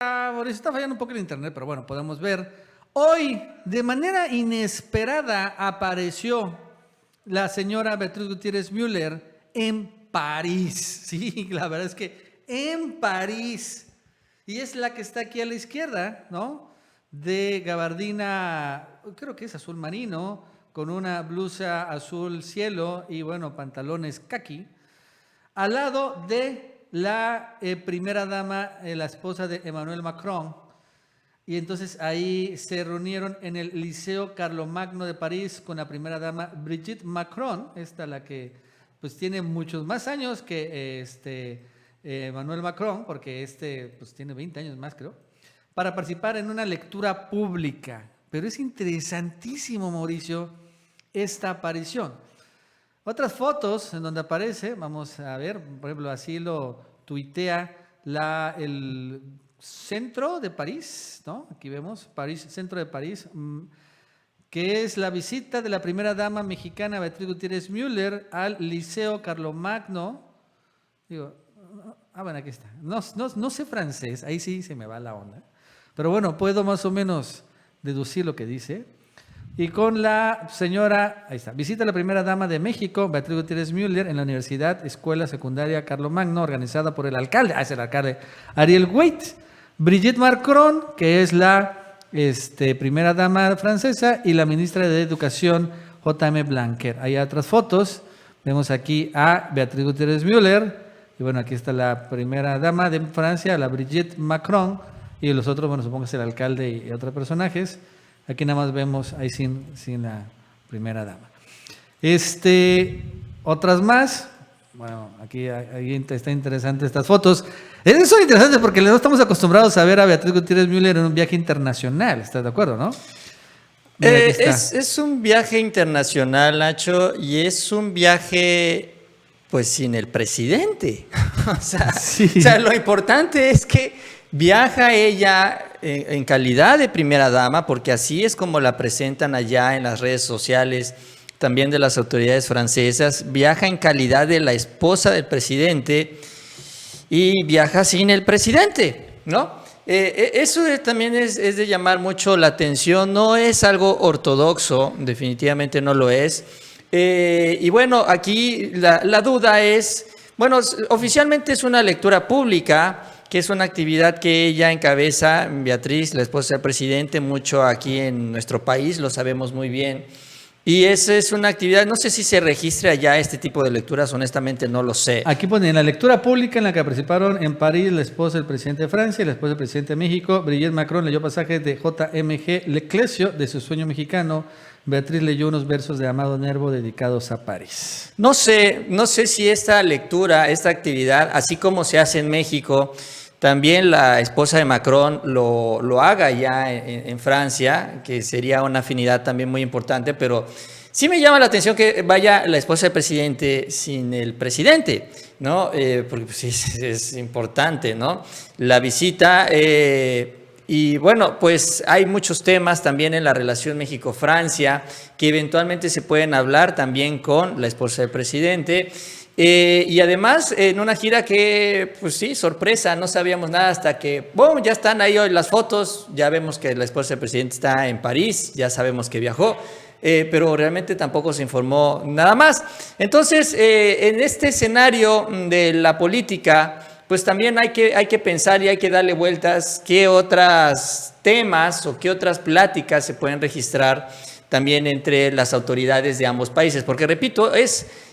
Mauricio, está fallando un poco el internet, pero bueno, podemos ver. Hoy, de manera inesperada, apareció la señora Beatriz Gutiérrez Müller en París. Sí, la verdad es que en París. Y es la que está aquí a la izquierda, ¿no? De gabardina, creo que es azul marino, con una blusa azul cielo y, bueno, pantalones caqui. Al lado de la primera dama, la esposa de Emmanuel Macron. Y entonces ahí se reunieron en el Liceo Carlomagno de París con la primera dama Brigitte Macron, esta la que pues tiene muchos más años que Emmanuel Macron, porque pues tiene 20 años más, creo, para participar en una lectura pública. Pero es interesantísimo, Mauricio, esta aparición. Otras fotos en donde aparece, vamos a ver, por ejemplo, así lo tuitea el centro de París, ¿no? Aquí vemos, París, centro de París, que es la visita de la primera dama mexicana Beatriz Gutiérrez Müller al Liceo Carlomagno. Digo, bueno, aquí está. No sé francés, ahí sí se me va la onda. Pero bueno, puedo más o menos deducir lo que dice. Y con la señora, ahí está, visita a la primera dama de México, Beatriz Gutiérrez Müller, en la Universidad Escuela Secundaria Carlomagno, organizada por el alcalde, es el alcalde, Ariel Waite, Brigitte Macron, que es la primera dama francesa, y la ministra de Educación, J.M. Blanquer. Hay otras fotos, vemos aquí a Beatriz Gutiérrez Müller, y bueno, aquí está la primera dama de Francia, la Brigitte Macron, y los otros, bueno, supongo que es el alcalde y otros personajes. Aquí nada más vemos ahí sin la primera dama. Otras más. Bueno, aquí está interesante estas fotos. Son interesantes porque no estamos acostumbrados a ver a Beatriz Gutiérrez Müller en un viaje internacional. ¿Estás de acuerdo, no? Mira, es un viaje internacional, Nacho, y es un viaje pues sin el presidente. Sí. O sea, lo importante es que viaja ella en calidad de primera dama, porque así es como la presentan allá en las redes sociales, también de las autoridades francesas. Viaja en calidad de la esposa del presidente y viaja sin el presidente, ¿no? Eso también es de llamar mucho la atención. No es algo ortodoxo, definitivamente no lo es. Y bueno, aquí la duda es, bueno, oficialmente es una lectura pública, que es una actividad que ella encabeza, Beatriz, la esposa del presidente, mucho aquí en nuestro país, lo sabemos muy bien. Y esa es una actividad, no sé si se registra ya este tipo de lecturas, honestamente no lo sé. Aquí pone, en la lectura pública en la que participaron en París la esposa del presidente de Francia y la esposa del presidente de México, Brigitte Macron leyó pasajes de J.M.G. Leclésio de su sueño mexicano. Beatriz leyó unos versos de Amado Nervo dedicados a París. No sé si esta lectura, esta actividad, así como se hace en México, también la esposa de Macron lo haga ya en Francia, que sería una afinidad también muy importante, pero sí me llama la atención que vaya la esposa del presidente sin el presidente, ¿no? Porque pues, es importante, ¿no? La visita, y bueno, pues hay muchos temas también en la relación México-Francia que eventualmente se pueden hablar también con la esposa del presidente. Y además en una gira que, pues sí, sorpresa, no sabíamos nada hasta que, bueno, ya están ahí hoy las fotos, ya vemos que la esposa del presidente está en París, ya sabemos que viajó, pero realmente tampoco se informó nada más. Entonces, en este escenario de la política, pues también hay que pensar y hay que darle vueltas qué otros temas o qué otras pláticas se pueden registrar también entre las autoridades de ambos países, porque repito,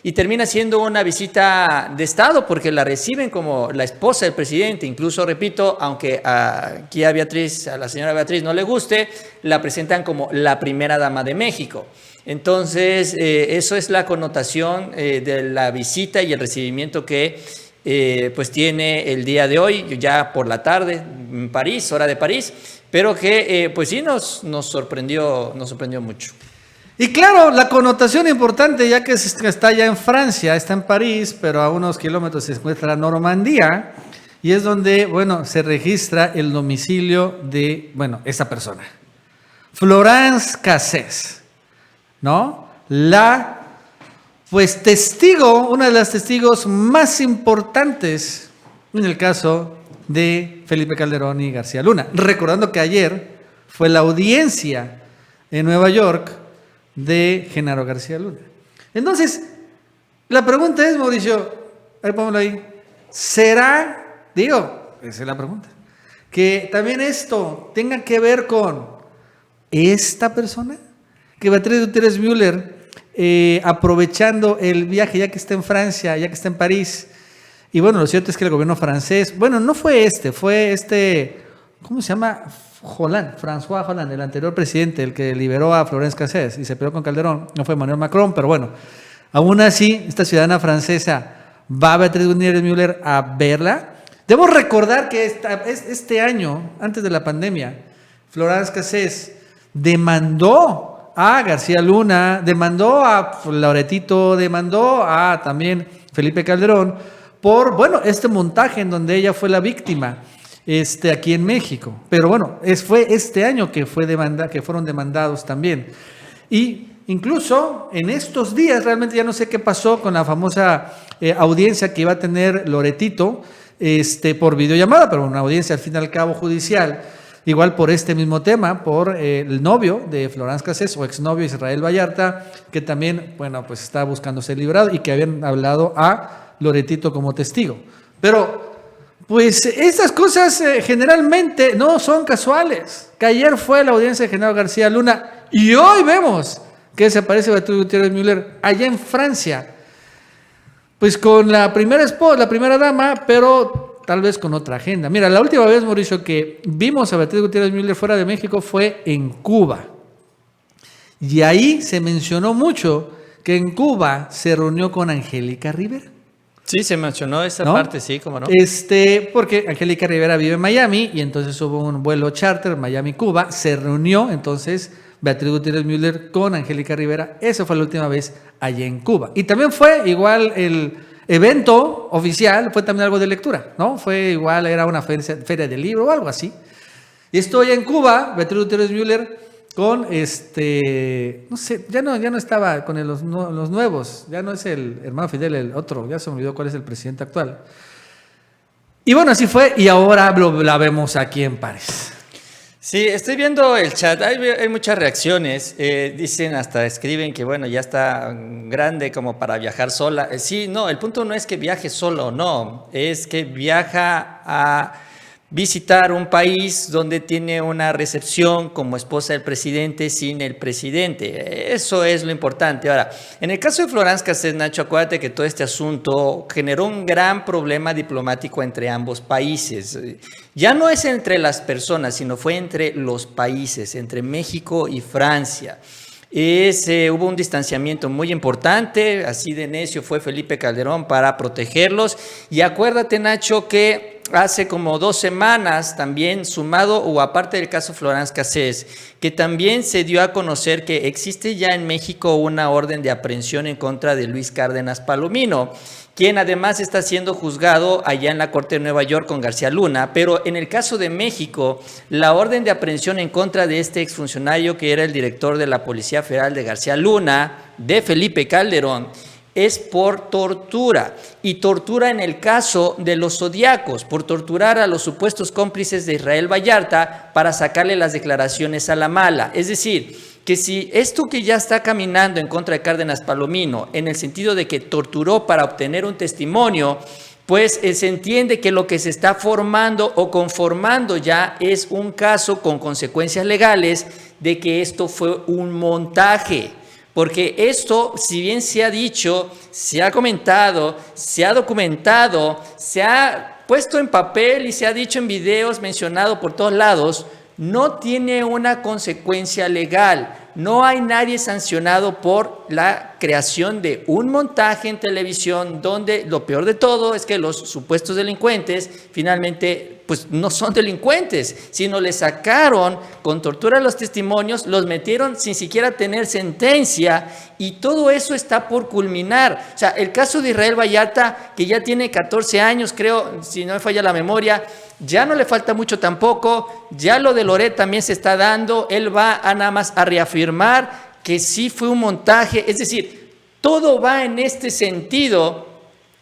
y termina siendo una visita de Estado, porque la reciben como la esposa del presidente. Incluso, repito, aunque aquí a la señora Beatriz no le guste, la presentan como la primera dama de México. Entonces, eso es la connotación de la visita y el recibimiento que pues tiene el día de hoy, ya por la tarde, en París, hora de París, pero que pues sí nos sorprendió mucho. Y claro, la connotación importante, ya que está ya en Francia, está en París, pero a unos kilómetros se encuentra Normandía, y es donde, bueno, se registra el domicilio de, bueno, esa persona. Florence Cassés, ¿no? Pues una de las testigos más importantes en el caso de Felipe Calderón y García Luna. Recordando que ayer fue la audiencia en Nueva York de Genaro García Luna. Entonces, la pregunta es, Mauricio, a ver, póngalo ahí, ¿será, esa es la pregunta, que también esto tenga que ver con esta persona? Que Beatriz Gutiérrez Müller, aprovechando el viaje, ya que está en Francia, ya que está en París, y bueno, lo cierto es que el gobierno francés, bueno, no fue este, ¿cómo se llama? François Hollande, el anterior presidente, el que liberó a Florence Cassés y se peleó con Calderón, no fue Emmanuel Macron, pero bueno, aún así, esta ciudadana francesa va a Beatriz Gutiérrez Müller a verla. Debo recordar que este año, antes de la pandemia, Florence Cassés demandó a García Luna, demandó a Loretito, demandó a también Felipe Calderón por, bueno, este montaje en donde ella fue la víctima. Aquí en México, pero bueno, fue este año que fueron demandados también. Y incluso en estos días, realmente ya no sé qué pasó con la famosa audiencia que iba a tener Loretito por videollamada, pero una audiencia al fin y al cabo judicial, igual por este mismo tema, por el novio de Florence Cassés o exnovio Israel Vallarta, que también, bueno, pues está buscando ser liberado y que habían hablado a Loretito como testigo. Pero pues estas cosas generalmente no son casuales. Que ayer fue la audiencia de Genaro García Luna y hoy vemos que se aparece Beatriz Gutiérrez Müller allá en Francia. Pues con la primera esposa, la primera dama, pero tal vez con otra agenda. Mira, la última vez, Mauricio, que vimos a Beatriz Gutiérrez Müller fuera de México fue en Cuba. Y ahí se mencionó mucho que en Cuba se reunió con Angélica Rivera. Sí, se mencionó esa parte, sí, cómo no. Porque Angélica Rivera vive en Miami y entonces hubo un vuelo charter Miami-Cuba, se reunió entonces Beatriz Gutiérrez Müller con Angélica Rivera, esa fue la última vez allá en Cuba. Y también fue igual el evento oficial, fue también algo de lectura, ¿no? Fue igual, era una feria de libro o algo así. Y estoy en Cuba, Beatriz Gutiérrez Müller con no sé, ya no estaba con los nuevos, ya no es el hermano Fidel, el otro, ya se me olvidó cuál es el presidente actual. Y bueno, así fue, y ahora la vemos aquí en París. Sí, estoy viendo el chat, hay muchas reacciones, dicen, hasta escriben que bueno, ya está grande como para viajar sola. Sí, no, el punto no es que viaje solo, no, es que viaja a visitar un país donde tiene una recepción como esposa del presidente sin el presidente. Eso es lo importante. Ahora, en el caso de Florence Cassés, Nacho, acuérdate que todo este asunto generó un gran problema diplomático entre ambos países. Ya no es entre las personas, sino fue entre los países, entre México y Francia. Hubo un distanciamiento muy importante, así de necio fue Felipe Calderón para protegerlos. Y acuérdate, Nacho, que hace como 2 semanas también, sumado o aparte del caso Florence Cassés, que también se dio a conocer que existe ya en México una orden de aprehensión en contra de Luis Cárdenas Palomino, quien además está siendo juzgado allá en la Corte de Nueva York con García Luna, pero en el caso de México, la orden de aprehensión en contra de este exfuncionario que era el director de la Policía Federal de García Luna, de Felipe Calderón, es por tortura, y tortura en el caso de los Zodiacos, por torturar a los supuestos cómplices de Israel Vallarta para sacarle las declaraciones a la mala. Es decir, que si esto que ya está caminando en contra de Cárdenas Palomino, en el sentido de que torturó para obtener un testimonio, pues se entiende que lo que se está formando o conformando ya es un caso con consecuencias legales de que esto fue un montaje. Porque esto, si bien se ha dicho, se ha comentado, se ha documentado, se ha puesto en papel y se ha dicho en videos, mencionado por todos lados, no tiene una consecuencia legal. No hay nadie sancionado por la creación de un montaje en televisión donde lo peor de todo es que los supuestos delincuentes finalmente pues no son delincuentes, sino le sacaron con tortura los testimonios, los metieron sin siquiera tener sentencia y todo eso está por culminar. O sea, el caso de Israel Vallarta, que ya tiene 14 años, creo, si no me falla la memoria, ya no le falta mucho tampoco, ya lo de Loret también se está dando, él va a nada más a reafirmar que sí fue un montaje, es decir, todo va en este sentido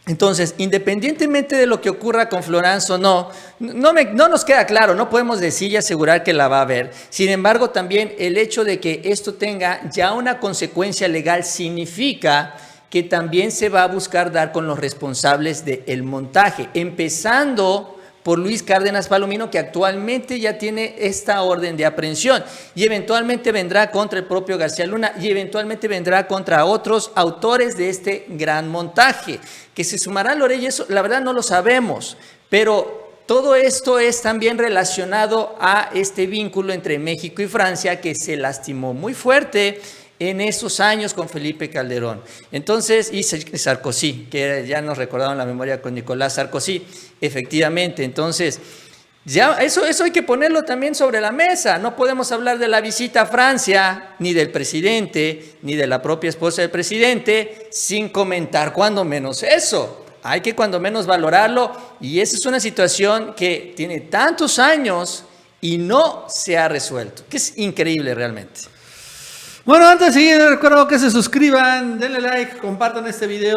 Entonces, independientemente de lo que ocurra con Florence o no nos queda claro, no podemos decir y asegurar que la va a ver. Sin embargo, también el hecho de que esto tenga ya una consecuencia legal significa que también se va a buscar dar con los responsables del montaje, empezando por Luis Cárdenas Palomino, que actualmente ya tiene esta orden de aprehensión y eventualmente vendrá contra el propio García Luna y eventualmente vendrá contra otros autores de este gran montaje. Que se sumará Lorey, eso la verdad no lo sabemos, pero todo esto es también relacionado a este vínculo entre México y Francia que se lastimó muy fuerte en esos años con Felipe Calderón. Entonces, y Sarkozy, que ya nos recordaron la memoria con Nicolás Sarkozy, efectivamente. Entonces, ya eso hay que ponerlo también sobre la mesa. No podemos hablar de la visita a Francia, ni del presidente, ni de la propia esposa del presidente, sin comentar cuando menos eso. Hay que cuando menos valorarlo, y esa es una situación que tiene tantos años y no se ha resuelto, que es increíble realmente. Bueno, antes de seguir, les recuerdo que se suscriban, denle like, compartan este video.